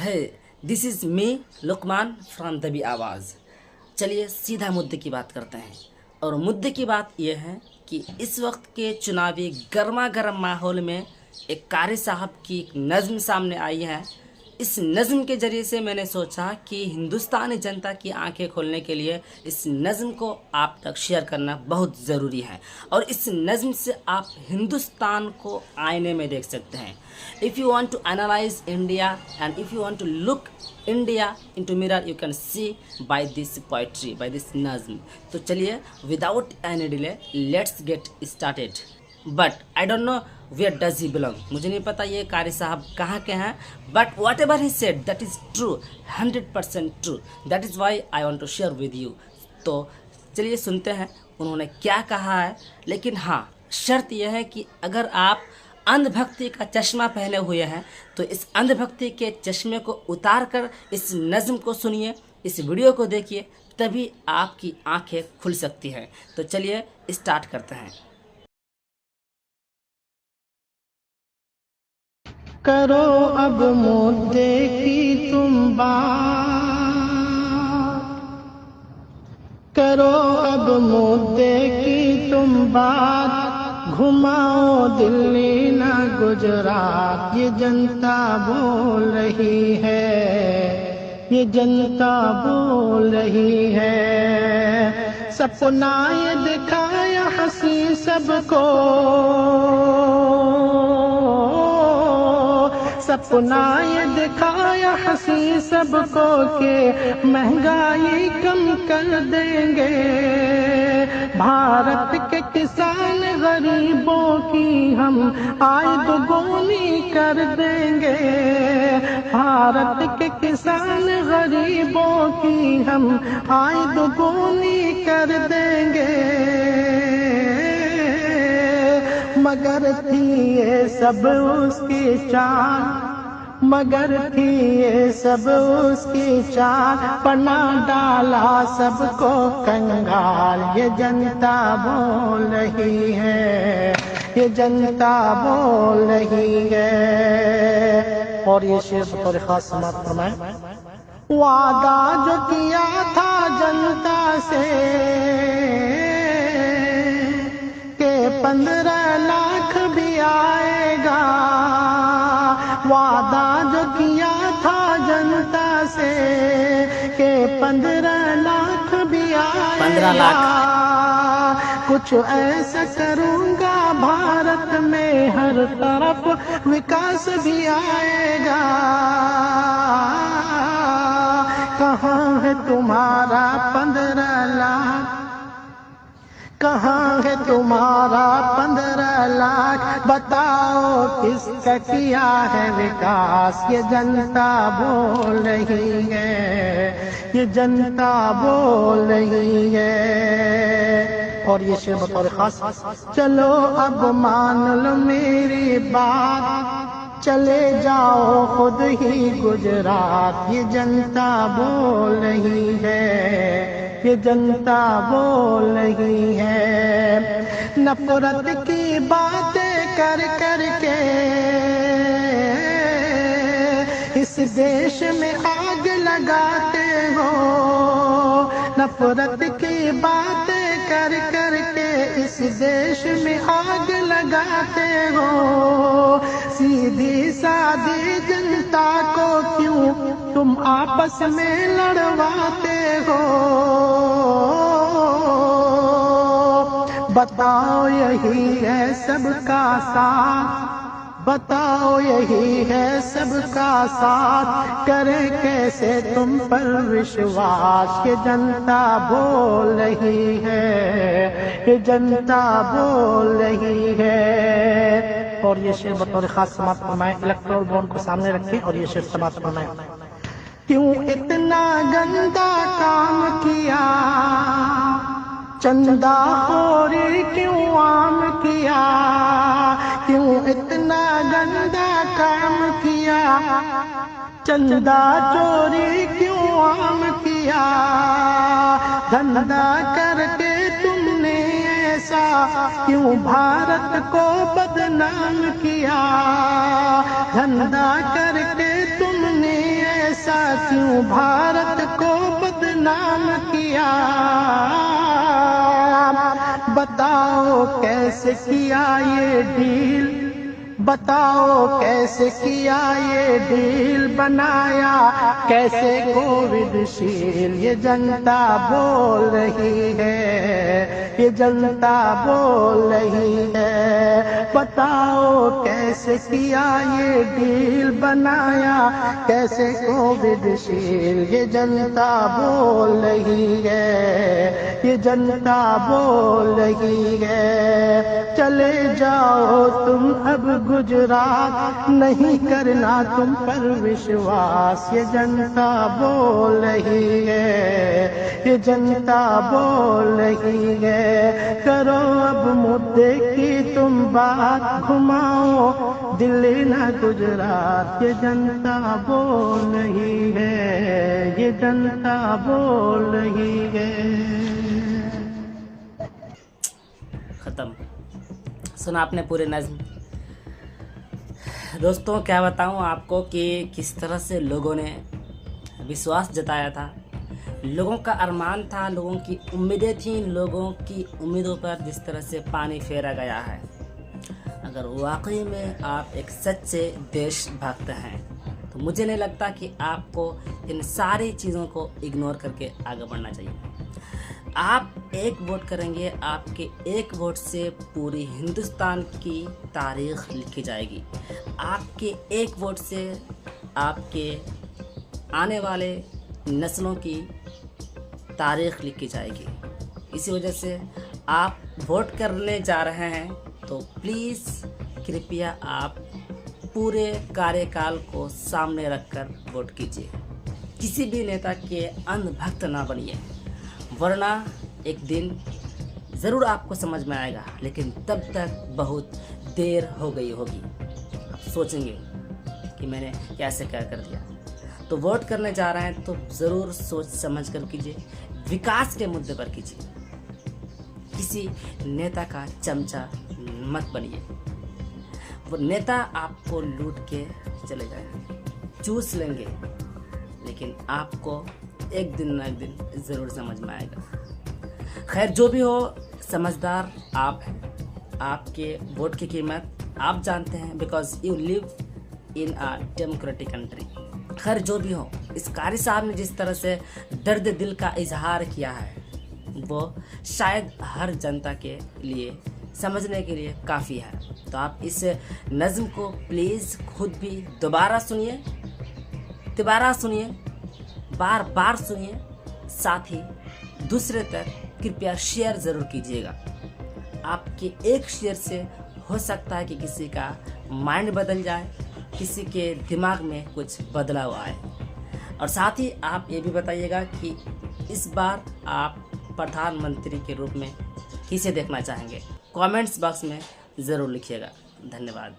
है this is me Luqman from Dabi Awaaz. चलिए सीधा मुद्दे की बात करते हैं। और मुद्दे की बात यह है कि इस वक्त के चुनावी गर्मा गर्म माहौल में एक कारी साहब की एक नज़्म सामने आई है। इस नज़्म के ज़रिए से मैंने सोचा कि हिंदुस्तानी जनता की आंखें खोलने के लिए इस नज़्म को आप तक शेयर करना बहुत ज़रूरी है। और इस नज़्म से आप हिंदुस्तान को आईने में देख सकते हैं। If you want to analyse India and if you want to look India into mirror you can see by this poetry, by this nazm. तो चलिए without any delay let's get started. But I don't know where does he belong. मुझे नहीं पता ये कारी साहब कहाँ के हैं, but whatever he said that is true, 100% true. That is why I want to share with you. तो चलिए सुनते हैं उन्होंने क्या कहा है। लेकिन हाँ, शर्त यह है कि अगर आप अंधभक्ति का चश्मा पहने हुए हैं तो इस अंधभक्ति के चश्मे को उतार कर इस नज़्म को सुनिए, इस वीडियो को देखिए, तभी आपकी आंखें खुल सकती हैं। तो चलिए स्टार्ट करते हैं। करो अब मुद्दे की तुम बात, करो अब मुद्दे की तुम बात। घुमाओ दिल्ली ना गुजरात, ये जनता बोल रही है, ये जनता बोल रही है। सपना ये दिखाया हंसी सबको, सपना ये दिखाया हंसी सबको के महंगाई कम कर देंगे। भारत के किसान गरीबों की हम आय दुगुनी कर देंगे। भारत के किसान गरीबों की हम आय दुगुनी कर देंगे। मगर थी ये सब उसकी चाल, मगर थी ये सब उसकी चाल। पना डाला सबको कंगाल, ये जनता बोल रही है, ये जनता बोल रही है। और ये शेर बतौर खास समाप्त फरमाए। वादा जो किया था जनता से के 15 लाख भी आएगा। वादा जो किया था जनता से के 15 लाख भी आएगा। 15 लाख कुछ ऐसा करूंगा भारत में हर तरफ विकास भी आएगा। कहाँ है तुम्हारा 15 लाख, कहाँ है तुम्हारा 15 लाख। बताओ किसका किया है विकास, ये जनता बोल रही है, ये जनता बोल रही है। और ये शेर बतौर खास। चलो अब मान लो मेरी बात, चले जाओ खुद ही गुजरात। ये जनता बोल रही है, ये जनता बोल रही है। नफरत की बातें कर कर के इस देश में आग लगाते हो। नफरत की बातें कर कर के इस देश में आग लगाते हो। सीधी सादी जनता को क्यों तुम आपस में लड़वाते हो। बताओ यही है सबका साथ, बताओ यही है सबका साथ। करें कैसे तुम पर विश्वास, ये जनता बोल रही है, ये जनता बोल रही है। और ये शेर बतौर खास समाप्त फरमाए। इलेक्ट्रोल बॉन्ड को सामने रखें और ये शेर समाप्त फरमाए। क्यों इतना गंदा काम किया, चंदा खोरी क्यों आम किया। क्यों इतना गंदा काम किया, चंदा चोरी क्यों आम किया। धंधा करके तुमने ऐसा क्यों भारत को बदनाम किया। धंधा करके तुमने क्यों भारत को बदनाम किया, बताओ कैसे किया ये डील, बताओ कैसे किया ये डील, बनाया कैसे कोविडशील्ड। ये जनता बोल रही है, ये जनता बोल रही है, बताओ कैसे किया ये डील, बनाया कैसे कोविडशील्ड। ये जनता बोल रही है, ये जनता बोल रही है। चले जाओ तुम अब गुजरात, नहीं करना तुम पर विश्वास। ये जनता बोल रही है, ये जनता बोल रही है। करो अब मुद्दे की तुम बात, घुमाओ दिल्ली ना गुजरात। ये जनता बोल रही है, ये जनता बोल रही है। ख़त्म। सुना आपने पूरे नज़्म। दोस्तों क्या बताऊं आपको कि किस तरह से लोगों ने विश्वास जताया था, लोगों का अरमान था, लोगों की उम्मीदें थीं, लोगों की उम्मीदों पर जिस तरह से पानी फेरा गया है। अगर वाकई में आप एक सच्चे देशभक्त हैं तो मुझे नहीं लगता कि आपको इन सारी चीज़ों को इग्नोर करके आगे बढ़ना चाहिए। आप एक वोट करेंगे, आपके एक वोट से पूरी हिंदुस्तान की तारीख लिखी जाएगी। आपके एक वोट से आपके आने वाले नस्लों की तारीख लिखी जाएगी। इसी वजह से आप वोट करने जा रहे हैं तो प्लीज़ कृपया आप पूरे कार्यकाल को सामने रखकर वोट कीजिए। किसी भी नेता के अंधभक्त ना बनिए, वरना एक दिन ज़रूर आपको समझ में आएगा, लेकिन तब तक बहुत देर हो गई होगी। आप सोचेंगे कि मैंने कैसे क्या कर दिया। तो वोट करने जा रहे हैं तो ज़रूर सोच समझ कर कीजिए, विकास के मुद्दे पर कीजिए। किसी नेता का चमचा मत बनिए। वो नेता आपको लूट के चले जाएंगे, चूस लेंगे, लेकिन आपको एक दिन ना एक दिन ज़रूर समझ में आएगा। खैर जो भी हो, समझदार आप हैं। आपके वोट की कीमत आप जानते हैं, because you live in a democratic country. खैर जो भी हो, इस कारी साहब ने जिस तरह से दर्द दिल का इजहार किया है वो शायद हर जनता के लिए समझने के लिए काफ़ी है। तो आप इस नज़्म को प्लीज़ खुद भी दोबारा सुनिए, बार बार सुनिए, साथ ही दूसरे तक कृपया शेयर ज़रूर कीजिएगा। आपके एक शेयर से हो सकता है कि किसी का माइंड बदल जाए, किसी के दिमाग में कुछ बदलाव आए। और साथ ही आप ये भी बताइएगा कि इस बार आप प्रधानमंत्री के रूप में किसे देखना चाहेंगे। कमेंट्स बॉक्स में ज़रूर लिखिएगा। धन्यवाद।